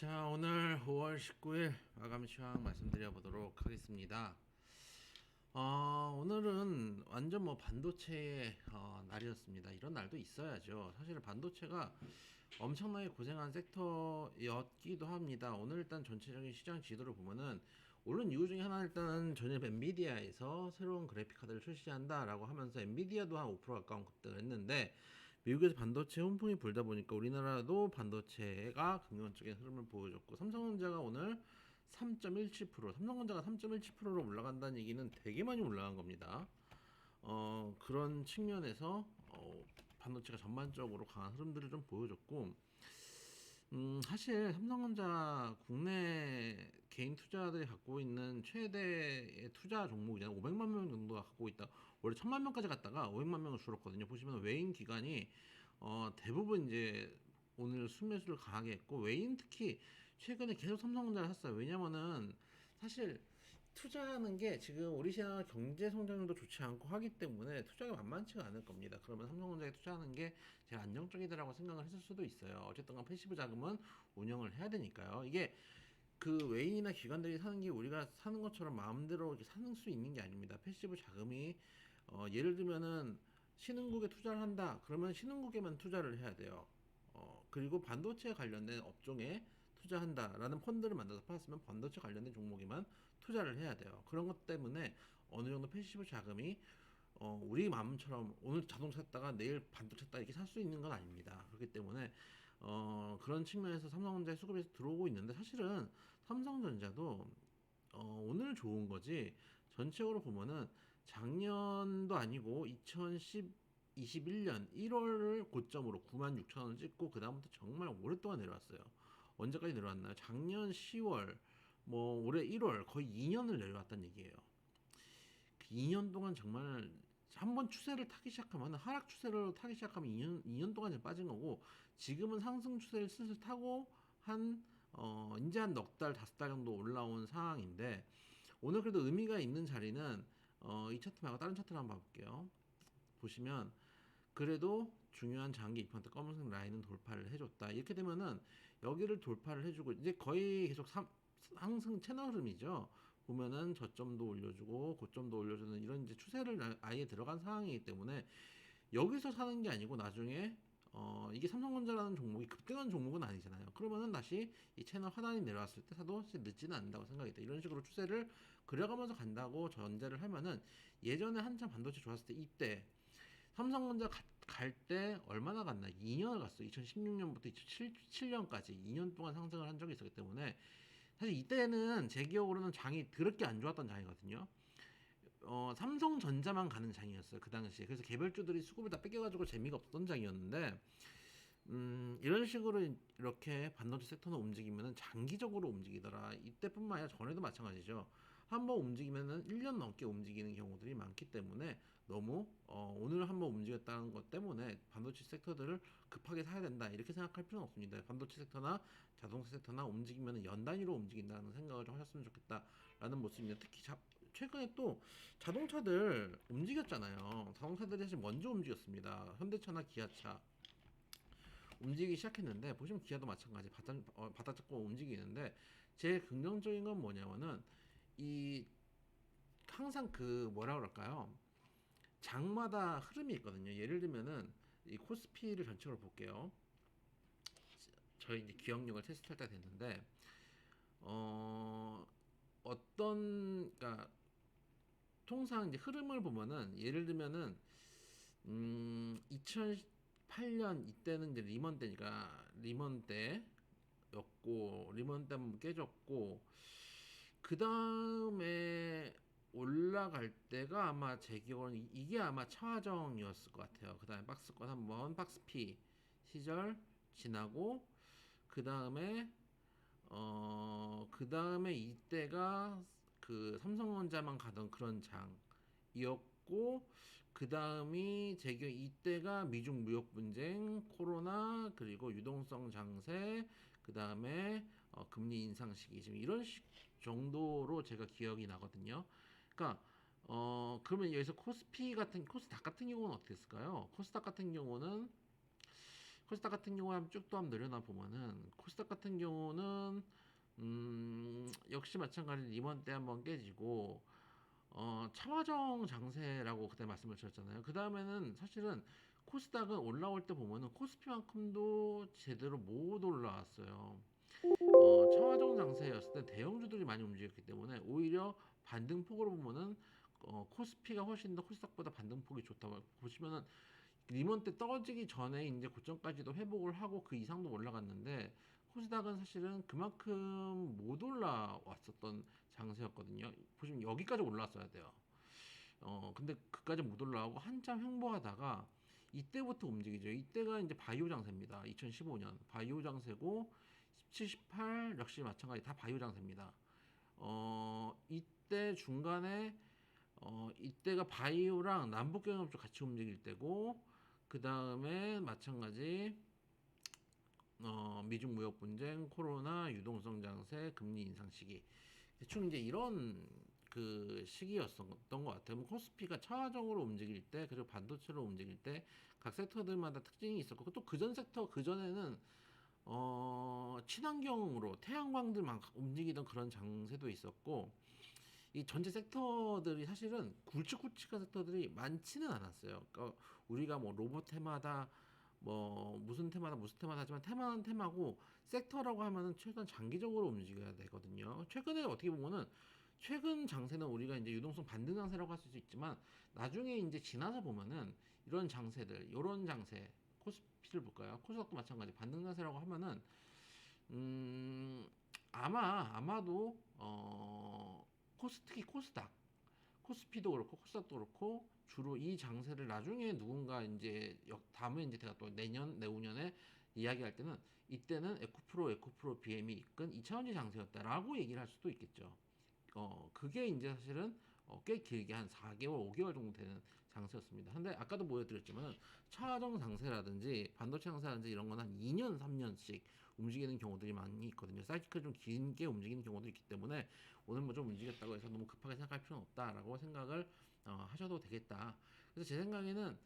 자, 오늘 5월 19일 마감 시황 말씀드려 보도록 하겠습니다. 오늘은 완전 뭐 반도체의 날이었습니다. 이런 날도 있어야죠. 사실은 반도체가 엄청나게 고생한 섹터였기도 합니다. 오늘 일단 전체적인 시장 지도를 보면은 오른 이유 중에 하나는 일단 전일 엔비디아에서 새로운 그래픽 카드를 출시한다라고 하면서 엔비디아도 한 5% 가까운 급등을 했는데, 미국에서 반도체 훈풍이 불다 보니까 우리나라도 반도체가 긍정적인 흐름을 보여줬고, 삼성전자가 오늘 3.17%, 삼성전자가 3.17%로 올라간다는 얘기는 되게 많이 올라간 겁니다. 그런 측면에서 반도체가 전반적으로 강한 흐름들을 좀 보여줬고, 사실 삼성전자 국내 개인 투자들이 갖고 있는 최대의 투자 종목이잖아요. 500만 명 정도가 갖고 있다. 원래 1000만 명까지 갔다가 500만 명을 줄었거든요. 보시면 외인 기관이 대부분 이제 오늘 순매수를 강하게 했고, 외인 특히 최근에 계속 삼성전자를 샀어요. 왜냐면은 사실 투자하는 게 지금 우리 시장 경제 성장도 좋지 않고 하기 때문에 투자가 만만치가 않을 겁니다. 그러면 삼성전자에 투자하는 게 제일 안정적이다라고 생각을 했을 수도 있어요. 어쨌든 간 패시브 자금은 운영을 해야 되니까요. 이게 그 외인이나 기관들이 사는 게 우리가 사는 것처럼 마음대로 이렇게 사는 수 있는 게 아닙니다. 패시브 자금이 예를 들면은 신흥국에 투자를 한다. 그러면 신흥국에만 투자를 해야 돼요. 그리고 반도체 관련된 업종에 투자한다라는 펀드를 만들어서 팔았으면 반도체 관련된 종목에만 투자를 해야 돼요. 그런 것 때문에 어느 정도 패시브 자금이 우리 마음처럼 오늘 자동차 샀다가 내일 반도체 샀다 이렇게 살 수 있는 건 아닙니다. 그렇기 때문에 그런 측면에서 삼성전자의 수급에서 들어오고 있는데, 사실은 삼성전자도 오늘 좋은 거지 전체적으로 보면은 작년도 아니고 2021년 1월을 고점으로 96,000원을 찍고 그 다음부터 정말 오랫동안 내려왔어요. 언제까지 내려왔나요? 작년 10월, 뭐 올해 1월, 거의 2년을 내려왔다는 얘기예요. 그 2년 동안 정말 한번 추세를 타기 시작하면, 하락 추세를 타기 시작하면 2년 동안 빠진 거고, 지금은 상승 추세를 슬슬 타고 이제 한 넉 달, 5달 정도 올라온 상황인데, 오늘 그래도 의미가 있는 자리는 이 차트 말고 다른 차트를 한번 봐볼게요. 보시면 그래도 중요한 장기 2%, 검은색 라인은 돌파를 해줬다. 이렇게 되면은 여기를 돌파를 해주고 이제 거의 계속 상승 채널 흐름이죠. 보면은 저점도 올려주고 고점도 올려주는 이런 이제 추세를 아예 들어간 상황이기 때문에 여기서 사는 게 아니고 나중에 이게 삼성전자라는 종목이 급등한 종목은 아니잖아요. 그러면은 다시 이 채널 하단이 내려왔을 때 사도 늦지는 않는다고 생각이 돼. 이런 식으로 추세를 그려가면서 간다고 전제를 하면은, 예전에 한참 반도체 좋았을 때 이때 삼성전자 갈 때 얼마나 갔나? 2년을 갔어요. 2016년부터 2017년까지 2년 동안 상승을 한 적이 있었기 때문에, 사실 이때는 제 기억으로는 장이 더럽게 안 좋았던 장이거든요. 삼성전자만 가는 장이었어요, 그 당시에. 그래서 개별주들이 수급을 다 뺏겨가지고 재미가 없던 장이었는데, 이런 식으로 이렇게 반도체 섹터는 움직이면은 장기적으로 움직이더라. 이때뿐만 아니라 전에도 마찬가지죠. 한번 움직이면은 1년 넘게 움직이는 경우들이 많기 때문에, 너무 오늘 한번 움직였다는 것 때문에 반도체 섹터들을 급하게 사야 된다 이렇게 생각할 필요는 없습니다. 반도체 섹터나 자동차 섹터나 움직이면 연 단위로 움직인다는 생각을 좀 하셨으면 좋겠다라는 모습입니다. 특히 최근에 또 자동차들 움직였잖아요. 자동차들이 사실 먼저 움직였습니다. 현대차나 기아차 움직이기 시작했는데, 보시면 기아도 마찬가지 바닥 잡고 움직이는데, 제일 긍정적인 건 뭐냐면은 이 항상 그 뭐라 그럴까요? 장마다 흐름이 있거든요. 예를 들면은 이 코스피를 전체적으로 볼게요. 저희 이제 기억력을 테스트할 때 됐는데, 어 그러니까 통상 이제 흐름을 보면은, 예를 들면은 2008년 이때는 이제 리먼 때니까 리먼 때였고, 리먼 때 한번 깨졌고, 그 다음에 올라갈 때가 아마 제 기억으로는 이게 아마 차화정이었을 것 같아요. 그 다음에 박스권 한번 박스피 시절 지나고, 그 다음에 그 다음에 이때가 그 삼성전자만 가던 그런 장이었고, 그 다음이 제 기억 이때가 미중 무역 분쟁, 코로나, 그리고 유동성 장세, 그 다음에 금리 인상 시기, 지금 이런 정도로 제가 기억이 나거든요. 그러니까 그러면 여기서 코스닥 같은 경우는 어떻게 했을까요? 코스닥 같은 경우에 또 한번 내려놔 보면은 코스닥 같은 경우는 역시 마찬가지로 이번 때 한번 깨지고 차화정 장세라고 그때 말씀을 드렸잖아요. 그 다음에는 사실은 코스닥은 올라올 때 보면은 코스피만큼도 제대로 못 올라왔어요. 차화정 장세였을 때 대형주들이 많이 움직였기 때문에 오히려 반등폭으로 보면은 코스피가 훨씬 더 코스닥보다 반등폭이 좋다고 보시면은 리먼 때 떨어지기 전에 이제 고점까지도 회복을 하고 그 이상도 올라갔는데 코스닥은 사실은 그만큼 못 올라왔었던 장세였거든요. 보시면 여기까지 올라왔어야 돼요. 근데 그까지 못 올라가고 한참 횡보하다가 이때부터 움직이죠. 이때가 이제 바이오 장세입니다. 2015년 바이오 장세고 17, 18 역시 마찬가지 다 바이오 장세입니다. 이때 중간에 이때가 바이오랑 남북경협조 같이 움직일 때고 그 다음에 마찬가지 미중 무역 분쟁, 코로나, 유동성 장세, 금리 인상 시기 대충 이제 이런 그 시기였던 것 같아요. 뭐 코스피가 차화정으로 움직일 때 그리고 반도체로 움직일 때 각 섹터들마다 특징이 있었고 또 그전 섹터 그전에는 친환경으로 태양광들만 움직이던 그런 장세도 있었고 이 전체 섹터들이 사실은 굵직굵직한 섹터들이 많지는 않았어요. 그러니까 우리가 뭐 로봇 테마다 뭐 무슨 테마다 무슨 테마다 하지만 테마는 테마고 섹터라고 하면은 최소한 장기적으로 움직여야 되거든요. 최근에 어떻게 보면은 최근 장세는 우리가 이제 유동성 반등 장세라고 할 수 있지만 나중에 이제 지나서 보면은 이런 장세들, 이런 장세 코스피를 볼까요? 코스닥도 마찬가지 반등 장세라고 하면은 음 아마도 특히 코스닥, 코스피도 그렇고 코스닥도 그렇고 주로 이 장세를 나중에 누군가 이제 다음에 이제 제가 또 내년 내후년에 이야기할 때는 이때는 에코프로 BM이 이끈 2차원지 장세였다라고 얘기를 할 수도 있겠죠. 그게 이제 사실은 꽤 길게 한 4개월, 5개월 정도 되는 장세였습니다. 근데 아까도 보여드렸지만 차정 장세라든지 반도체 장세라든지 이런 건 한 2년, 3년씩 움직이는 경우들이 많이 있거든요. 사이클 좀 길게 움직이는 경우도 있기 때문에 오늘 뭐 좀 움직였다고 해서 너무 급하게 생각할 필요는 없다라고 생각을 하셔도 되겠다. 그래서 제 생각에는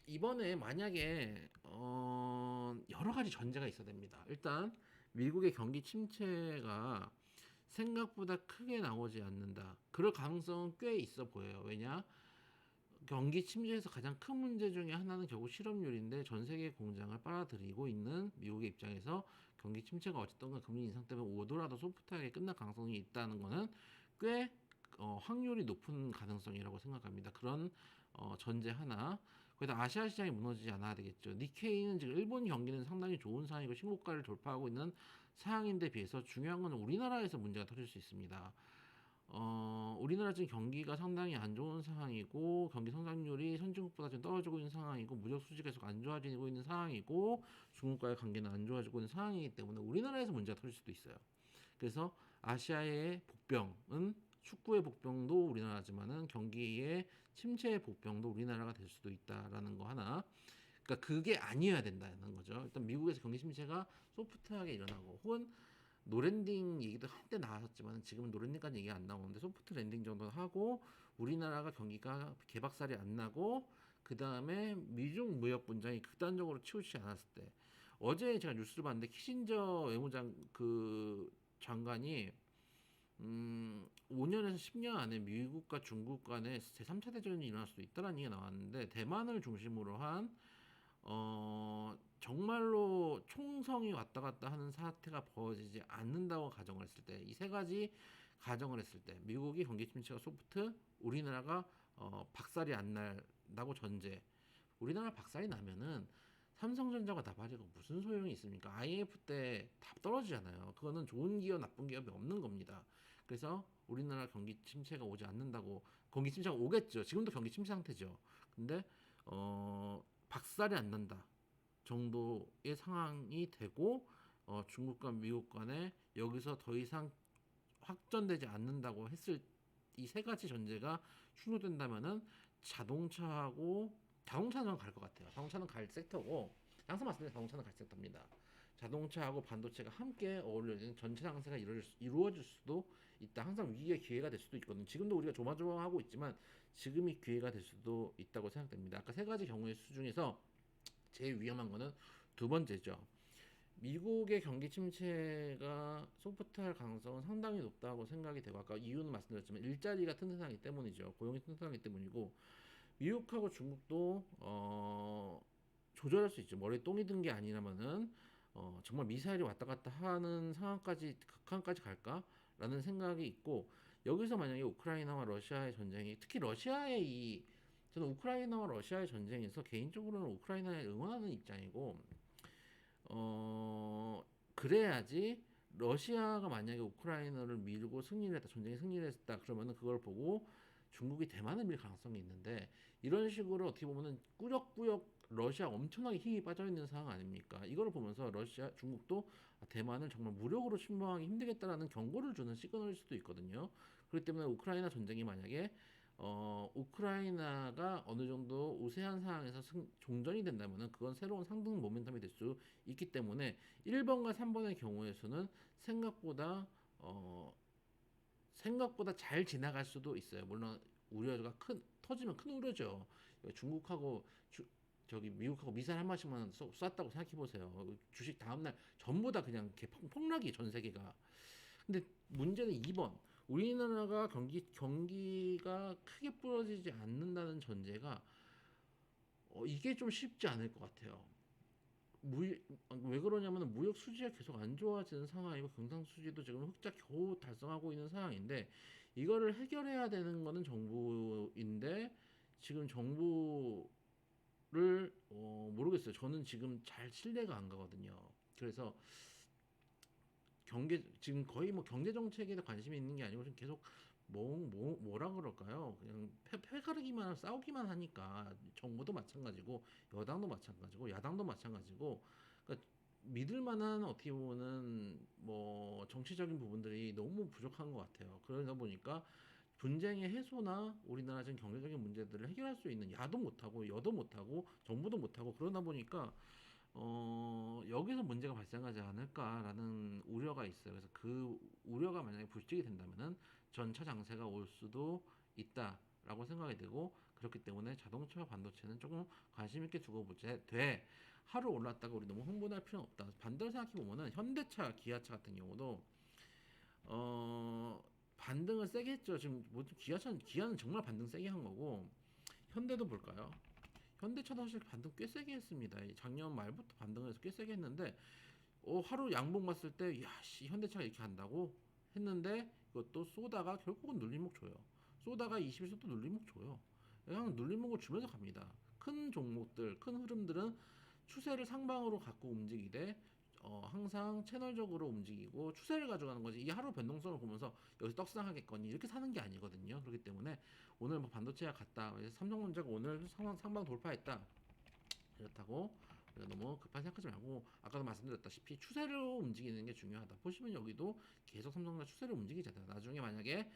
이번에 만약에 여러 가지 전제가 있어야 됩니다. 일단 미국의 경기 침체가 생각보다 크게 나오지 않는다. 그럴 가능성은 꽤 있어 보여요. 왜냐? 경기 침체에서 가장 큰 문제 중에 하나는 결국 실업률인데 전 세계 공장을 빨아들이고 있는 미국의 입장에서 경기 침체가 어쨌든 금리 인상 때문에 오더라도 소프트하게 끝날 가능성이 있다는 거는 꽤 확률이 높은 가능성이라고 생각합니다. 그런 전제 하나. 거기다 아시아 시장이 무너지지 않아야 되겠죠. 니케이는 지금 일본 경기는 상당히 좋은 상황이고 신고가를 돌파하고 있는 상황인데 비해서 중요한 건 우리나라에서 문제가 터질 수 있습니다. 우리나라 지금 경기가 상당히 안 좋은 상황이고 경기 성장률이 선진국보다 좀 떨어지고 있는 상황이고 무역 수지가 계속 안 좋아지고 있는 상황이고 중국과의 관계는 안 좋아지고 있는 상황이기 때문에 우리나라에서 문제가 터질 수도 있어요. 그래서 아시아의 복병은 축구의 복병도 우리나라지만은 경기의 침체의 복병도 우리나라가 될 수도 있다라는 거 하나. 그러니까 그게 아니어야 된다는 거죠. 일단 미국에서 경기 침체가 소프트하게 일어나고 혹은 노랜딩 얘기도 한때 나왔었지만 지금은 노랜딩까지 얘기 안 나오는데 소프트 랜딩 정도 하고 우리나라가 경기가 개박살이 안 나고 그 다음에 미중 무역 분쟁이 극단적으로 치우치지 않았을 때 어제 제가 뉴스를 봤는데 키신저 외무장 그 장관이 5년에서 10년 안에 미국과 중국 간에 제3차 대전이 일어날 수도 있다는 얘기가 나왔는데 대만을 중심으로 한 정말로 총성이 왔다 갔다 하는 사태가 벌어지지 않는다고 가정을 했을 때 이 세 가지 가정을 했을 때 미국이 경기 침체가 소프트 우리나라가 박살이 안 난다고 전제 우리나라 박살이 나면은 삼성전자가 나발이고 무슨 소용이 있습니까? IMF 때 다 떨어지잖아요. 그거는 좋은 기업 나쁜 기업이 없는 겁니다. 그래서 우리나라 경기 침체가 오지 않는다고 경기 침체가 오겠죠. 지금도 경기 침체 상태죠. 근데 박살이 안 난다 정도의 상황이 되고 중국과 미국 간에 여기서 더 이상 확전되지 않는다고 했을 이 세 가지 전제가 충족된다면은 자동차는 갈 것 같아요. 자동차는 갈 섹터고 항상 말씀드린 자동차는 갈 섹터입니다. 자동차하고 반도체가 함께 어울려지는 전체 상세가 이루어질 수도 있다. 항상 위기의 기회가 될 수도 있거든요. 지금도 우리가 조마조마하고 있지만 지금이 기회가 될 수도 있다고 생각됩니다. 아까 세 가지 경우의 수 중에서 제일 위험한 거는 두 번째죠. 미국의 경기 침체가 소프트할 가능성은 상당히 높다고 생각이 되고, 아까 이유는 말씀드렸지만 일자리가 튼튼하기 때문이죠. 고용이 튼튼하기 때문이고, 미국하고 중국도 조절할 수 있죠. 머리에 똥이 든 게 아니라면은 정말 미사일이 왔다 갔다 하는 상황까지 극한까지 갈까라는 생각이 있고, 여기서 만약에 우크라이나와 러시아의 전쟁이, 특히 러시아의 저는 우크라이나와 러시아의 전쟁에서 개인적으로는 우크라이나에 응원하는 입장이고, 그래야지 러시아가 만약에 우크라이나를 밀고 승리를 했다, 전쟁에 승리를 했다 그러면은 그걸 보고 중국이 대만을 밀 가능성이 있는데, 이런 식으로 어떻게 보면은 꾸역꾸역 러시아 엄청나게 힘이 빠져 있는 상황 아닙니까? 이걸 보면서 중국도 대만을 정말 무력으로 침범하기 힘들겠다라는 경고를 주는 시그널일 수도 있거든요. 그렇기 때문에 우크라이나 전쟁이 만약에 우크라이나가 어느 정도 우세한 상황에서 종전이 된다면은 그건 새로운 상승 모멘텀이 될 수 있기 때문에 1번과 3번의 경우에서는 어, 생각보다 잘 지나갈 수도 있어요. 물론 우려가 터지면 큰 우려죠. 중국하고 저기 미국하고 미사일 한 발씩만 쐈다고 생각해 보세요. 주식 다음날 전부 다 그냥 폭락이 전 세계가. 근데 문제는 2번. 우리나라가 경기가 크게 부러지지 않는다는 전제가 이게 좀 쉽지 않을 것 같아요. 왜 그러냐면 무역 수지가 계속 안 좋아지는 상황이고 경상 수지도 지금 흑자 겨우 달성하고 있는 상황인데, 이거를 해결해야 되는 거는 정부인데 지금 정부를 모르겠어요. 저는 지금 잘 신뢰가 안 가거든요. 그래서 지금 거의 뭐 경제 정책에 관심이 있는 게 아니고 지금 계속 뭐라 그럴까요? 그냥 패가르기만 싸우기만 하니까, 정부도 마찬가지고 여당도 마찬가지고 야당도 마찬가지고, 그러니까 믿을 만한 어떻게 보면은 뭐 정치적인 부분들이 너무 부족한 것 같아요. 그러다 보니까 분쟁의 해소나 우리나라 지금 경제적인 문제들을 해결할 수 있는 야도 못하고 여도 못하고 정부도 못하고, 그러다 보니까 여기서 문제가 발생하지 않을까라는 우려가 있어요. 그래서 그 우려가 만약에 불식이 된다면은 전차 장세가 올 수도 있다라고 생각이 되고, 그렇기 때문에 자동차 반도체는 조금 관심 있게 두고 보자. 하루 올랐다가 우리 너무 흥분할 필요는 없다. 반대로 생각해 보면은 현대차, 기아차 같은 경우도 반등을 세게 했죠. 지금 뭐 기아는 정말 반등 세게 한 거고, 현대도 볼까요? 현대차도 사실 반등 꽤 세게 했습니다. 작년 말부터 반등을 해서 꽤 세게 했는데, 하루 양봉 봤을 때, 야, 씨, 현대차가 이렇게 한다고 했는데, 이것도 쏘다가 결국은 눌림목 줘요. 쏘다가 21선 또 눌림목 줘요. 그냥 눌림목을 주면서 갑니다. 큰 종목들, 큰 흐름들은 추세를 상방으로 갖고 움직이되, 항상 채널적으로 움직이고 추세를 가져가는 거지. 이 하루 변동성을 보면서 여기서 떡상하겠거니 이렇게 사는 게 아니거든요. 그렇기 때문에 오늘 뭐 반도체가 갔다, 삼성전자가 오늘 상방 돌파했다, 이렇다고 너무 급하게 생각하지 말고, 아까도 말씀드렸다시피 추세로 움직이는 게 중요하다. 보시면 여기도 계속 삼성전자 추세로 움직이잖아요. 나중에 만약에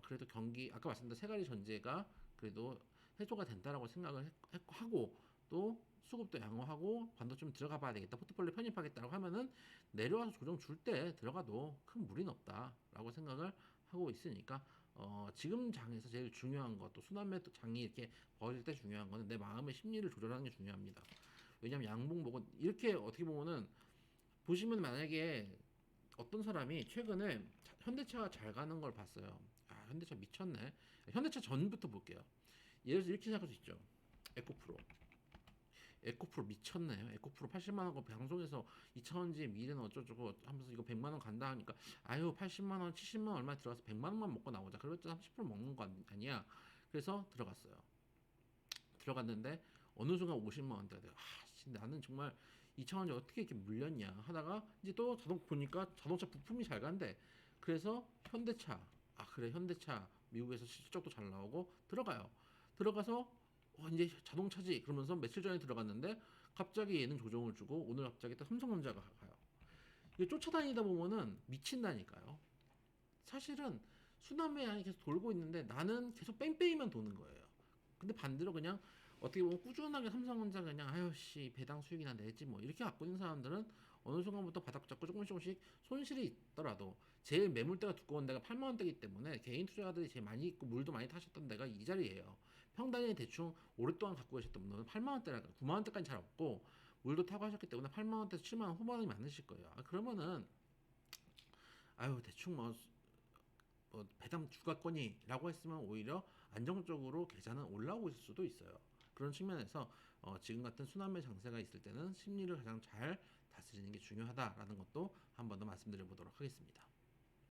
그래도 아까 말씀드린 세 가지 전제가 그래도 해소가 된다라고 생각을 하고, 또 수급도 양호하고 반도체 좀 들어가 봐야 되겠다, 포트폴리오 편입하겠다라고 하면은 내려와서 조정 줄 때 들어가도 큰 무리는 없다라고 생각을 하고 있으니까, 지금 장에서 제일 중요한 것도 순환매 장이 이렇게 벌어질 때 중요한 거는 내 마음의 심리를 조절하는 게 중요합니다. 왜냐면 양봉 보고 이렇게 어떻게 보면은, 보시면 만약에 어떤 사람이 최근에 현대차가 잘 가는 걸 봤어요. 아, 현대차 미쳤네. 현대차 전부터 볼게요. 예를 들어서 이렇게 생각할 수 있죠. 에코프로. 에코프로 미쳤네요. 에코프로 80만 원 거 방송에서 2차원지의 미래는 어쩌고 하면서 이거 100만 원 간다 하니까, 아유 80만 원, 70만 원 얼마 들어가서 100만 원만 먹고 나오자. 그랬더니 30% 먹는 거 아니야. 그래서 들어갔어요. 들어갔는데 어느 순간 50만 원대가 돼요. 나는 정말 2차원지 어떻게 이렇게 물렸냐 하다가 이제 또 보니까 자동차 부품이 잘 간대. 그래서 현대차, 그래 현대차 미국에서 실적도 잘 나오고 들어가요. 들어가서 이제 자동차지 그러면서 며칠 전에 들어갔는데, 갑자기 얘는 조정을 주고 오늘 갑자기 또 삼성전자가 가요. 이게 쫓아다니다 보면은 미친다니까요. 사실은 순환매양이 계속 돌고 있는데 나는 계속 뺑뺑이만 도는 거예요. 근데 반대로 그냥 어떻게 보면 꾸준하게 삼성전자 그냥 아유씨 배당 수익이나 내지 뭐 이렇게 갖고 있는 사람들은 어느 순간부터 바닥 잡고 조금씩 손실이 있더라도, 제일 매물대가 두꺼운 데가 8만 원대이기 때문에 개인 투자자들이 제일 많이 있고 물도 많이 타셨던 데가 이 자리예요. 평단위 대충 오랫동안 갖고 계셨던 분들은 8만 원대라 9만 원대까지 잘 없고 물도 타고 하셨기 때문에 8만 원대에서 7만 원 후반이 많으실 거예요. 그러면은 아유 대충 뭐 배당 주가권이라고 했으면 오히려 안정적으로 계좌는 올라오고 있을 수도 있어요. 그런 측면에서 지금 같은 순환매 장세가 있을 때는 심리를 가장 잘 다스리는 게 중요하다라는 것도 한 번 더 말씀드려 보도록 하겠습니다.